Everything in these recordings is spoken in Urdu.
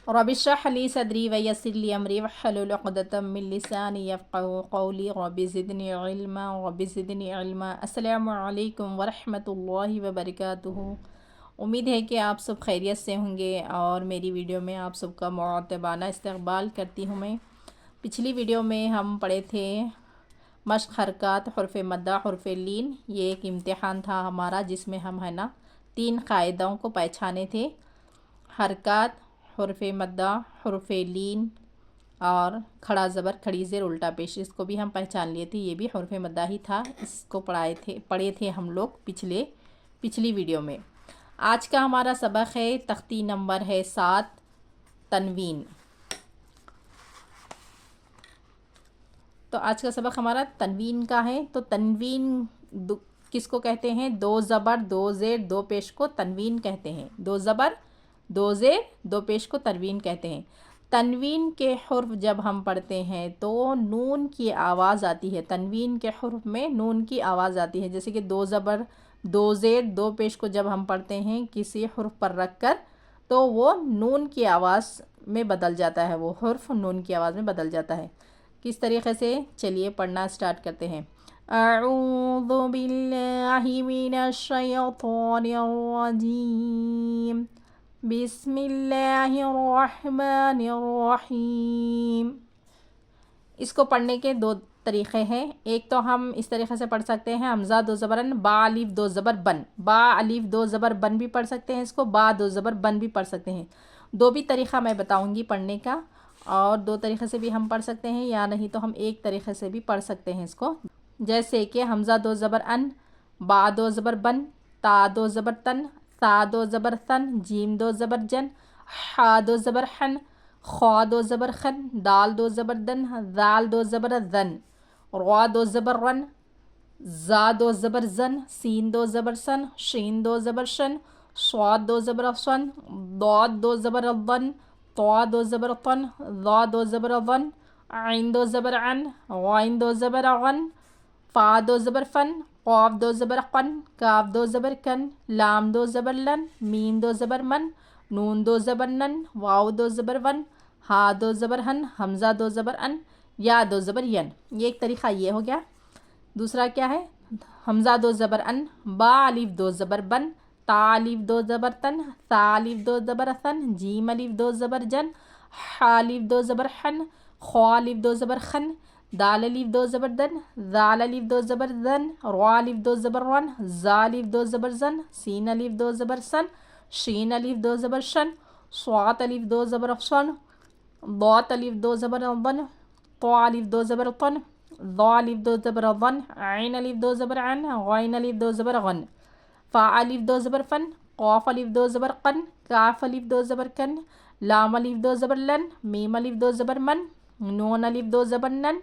رب اشرح لي صدري ويسر لي أمري واحلل عقدة من لساني يفقهوا قولي رب زدني علما رب زدني علما۔ السلام علیکم ورحمۃ اللہ وبرکاتہ۔ امید ہے کہ آپ سب خیریت سے ہوں گے اور میری ویڈیو میں آپ سب کا معتبانہ استقبال کرتی ہوں میں۔ پچھلی ویڈیو میں ہم پڑھے تھے مشق حرکات حرف مدہ حرف لین۔ یہ ایک امتحان تھا ہمارا جس میں ہم 3 قاعدوں کو پہچانے تھے، حرکات، حرف مدہ، حرف لین اور کھڑا زبر کھڑی زیر الٹا پیش، اس کو بھی ہم پہچان لیے تھے، یہ بھی حرف مدہ ہی تھا، اس کو پڑھے تھے ہم لوگ پچھلی ویڈیو میں۔ آج کا ہمارا سبق ہے، تختی نمبر ہے 7، تنوین۔ تو آج کا سبق ہمارا تنوین کا ہے۔ تو تنوین کس کو کہتے ہیں؟ 2 زبر 2 زیر 2 پیش کو تنوین کہتے ہیں۔ 2 زبر 2 زیر 2 پیش کو تنوین کہتے ہیں۔ تنوین کے حرف جب ہم پڑھتے ہیں تو نون کی آواز آتی ہے، تنوین کے حرف میں نون کی آواز آتی ہے، جیسے کہ 2 زبر 2 زیر 2 پیش کو جب ہم پڑھتے ہیں کسی حرف پر رکھ کر تو وہ نون کی آواز میں بدل جاتا ہے، وہ حرف نون کی آواز میں بدل جاتا ہے۔ کس طریقے سے؟ چلیے پڑھنا سٹارٹ کرتے ہیں۔ اعوذ باللہ من الشیطان الرجیم، بسم اللہ الرحمن الرحیم۔ اس کو پڑھنے کے 2 طریقے ہیں۔ ایک تو ہم اس طریقے سے پڑھ سکتے ہیں، حمزہ 2 زبر ان، با الف 2 زبر بن، با الف 2 زبر بن بھی پڑھ سکتے ہیں، اس کو با 2 زبر بن بھی پڑھ سکتے ہیں۔ 2 بھی طریقہ میں بتاؤں گی پڑھنے کا، اور 2 طریقے سے بھی ہم پڑھ سکتے ہیں، یا نہیں تو ہم ایک طریقے سے بھی پڑھ سکتے ہیں اس کو، جیسے کہ حمزہ 2 زبر ان، با 2 زبر بن، تا 2 زبر تن، سا 2 زبر ثن، جیم 2 زبر جن، حا 2 زبر حن، خوا 2 زبر خن، دال 2 زبر دن، ذال 2 زبر ذن، را 2 زبر رن، زا 2 زبر زن، سین 2 زبر سن، شین 2 زبر شن، صاد 2 زبر صن، ضاد 2 زبر ضن، طا 2 زبر طن، ظا 2 زبر ظن، عین 2 زبر عن، غین 2 زبر غن، فا 2 زبر فن، قاف 2 زبر قن، کاف 2 زبر کن، لام 2 زبر لن، میم 2 زبر من، نون 2 زبر نن، واو 2 زبر ون، ہا 2 زبر ہن، حمزہ 2 زبر ان، یا 2 زبر ین۔ یہ ایک طریقہ یہ ہو گیا۔ دوسرا کیا ہے؟ حمزہ 2 زبر ان، با الف 2 زبر بن، تا الف 2 زبر تن، سا الف 2 زبر ثن، جیم الف 2 زبر جن، حا الف 2 زبر حن، خوا الف 2 زبر خن، دال الف 2 زبر دن، ذال الف 2 زبر ذن، را الف 2 زبر رن، زا الف 2 زبر زن، سین الف 2 زبر سن، شین الف 2 زبر شن، صاد الف 2 زبر صن، ضاد الف 2 زبر ضن، طا الف 2 زبر طن، ظا الف 2 زبر ظن، عین الف 2 زبر عن، غین الف 2 زبر غن، فا الف 2 زبر فن، قاف الف 2 زبر قن، کاف الف 2 زبر کن، لام الف 2 زبر لن، میم الف 2 زبر من، نون الف 2 زبر نن،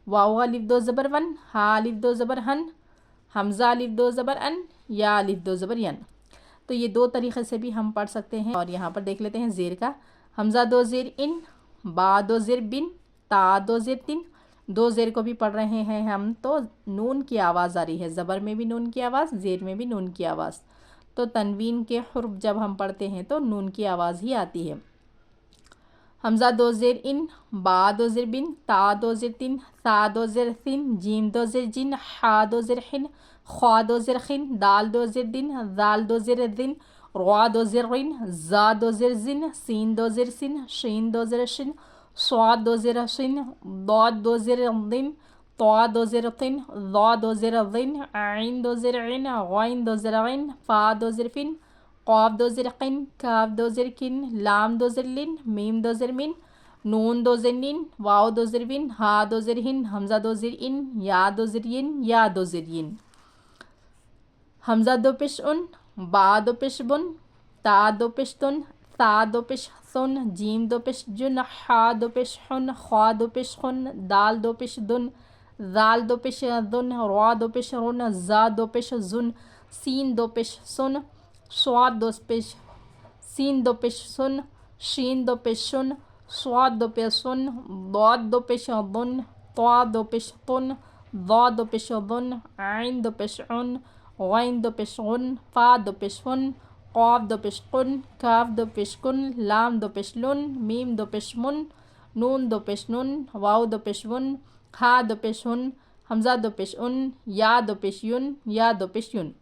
واو الف 2 زبر ون، ہا الف 2 زبر ہن، حمزہ الف 2 زبر ان، یا الف 2 زبر ین۔ تو یہ 2 طریقے سے بھی ہم پڑھ سکتے ہیں۔ اور یہاں پر دیکھ لیتے ہیں زیر کا۔ حمزہ 2 زیر ان، با 2 زیر بن، تا 2 زیر تن۔ 2 زیر کو بھی پڑھ رہے ہیں ہم تو نون کی آواز آ رہی ہے، زبر میں بھی نون کی آواز، زیر میں بھی نون کی آواز۔ تو تنوین کے حرف جب ہم پڑھتے ہیں تو نون کی آواز ہی آتی ہے۔ حمزہ 2 زیر ان، با 2 زیر بن، تا 2 زیر تن، سا 2 زیر ثن، جیم 2 زیر جن، حا 2 زیر حن، خوا 2 زیر خن، دال 2 زیر دن، ذال 2 زیر ذن، را 2 زیر رن، زا 2 زیر زن، سین 2 زیر سن، شین 2 زیر شن، صاد 2 زیر شن، ضاد 2 زیر ضن، طا 2 زیر طن، ظا 2 زیر ظن، عین 2 زیر عن، غین 2 زیر غن، فا 2 زیر فن، قاف 2 زیر قن، کاف 2 زیر کن، لام 2 زیر لن، میم 2 زیر من، نون 2 زیر نن، واو 2 زیر ون، ہا 2 زیر ہن، حمزہ 2 زیر ان، یا 2 زیر ین، یا 2 زیر ین۔ حمزہ 2 پیش ان، با 2 پیش بن، تا 2 پیش تن، سا 2 پیش سن، جیم 2 پیش جن، حا 2 پیش حن، خوا 2 پیش خن، دال 2 پیش دن، ذال 2 پیش ذن، را 2 پیش رن، زا 2 پیش زن، سین 2 پیش سن، صاد 2 پیش سین 2 پیش سن، شین 2 پیش شن، صاد 2 پیش سن، ضاد 2 پیش ضن، طا 2 پیش طن، ظا 2 پیش ضن، عین 2 پیش عن، غین 2 پیش غن، فا 2 پیش فن، قاف دو پیش قن، کاف دو پیش کن، لام دو پیش لن، میم دو پیش من، نون دو پیش نن، واو دو پیش ون، ہا دو پیش ہن، حمزہ دو پیش ان، یا دو پیش یون، یا دو پیش یون۔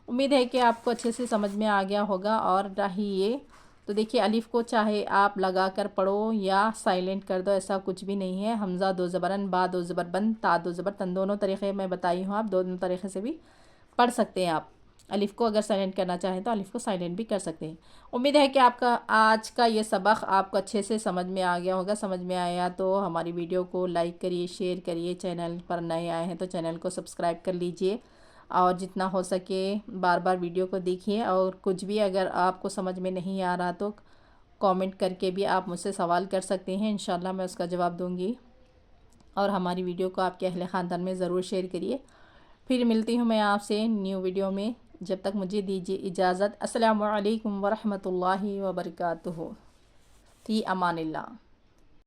امید ہے کہ آپ کو اچھے سے سمجھ میں آ گیا ہوگا۔ اور رہی یہ تو دیکھیے الف کو چاہے آپ لگا کر پڑھو یا سائلنٹ کر دو، ایسا کچھ بھی نہیں ہے۔ حمزہ دو زبرن، با دو زبر بند، تا دو زبر تن، دونوں طریقے میں بتائی ہوں، آپ دونوں طریقے سے بھی پڑھ سکتے ہیں۔ آپ الف کو اگر سائلنٹ کرنا چاہیں تو الف کو سائلنٹ بھی کر سکتے ہیں۔ امید ہے کہ آپ کا آج کا یہ سبق آپ کو اچھے سے سمجھ میں آ گیا ہوگا۔ سمجھ میں آیا تو ہماری ویڈیو کو لائک کریے، شیئر کریے، چینل پر نئے آئے ہیں تو چینل کو سبسکرائب کر لیجئے، اور جتنا ہو سکے بار بار ویڈیو کو دیکھیے۔ اور کچھ بھی اگر آپ کو سمجھ میں نہیں آ رہا تو کامنٹ کر کے بھی آپ مجھ سے سوال کر سکتے ہیں، انشاءاللہ میں اس کا جواب دوں گی۔ اور ہماری ویڈیو کو آپ کے اہل خاندان میں ضرور شیئر کریے۔ پھر ملتی ہوں میں آپ سے نیو ویڈیو میں، جب تک مجھے دیجیے اجازت۔ السلام علیکم ورحمۃ اللہ وبرکاتہ۔ فی امان اللہ۔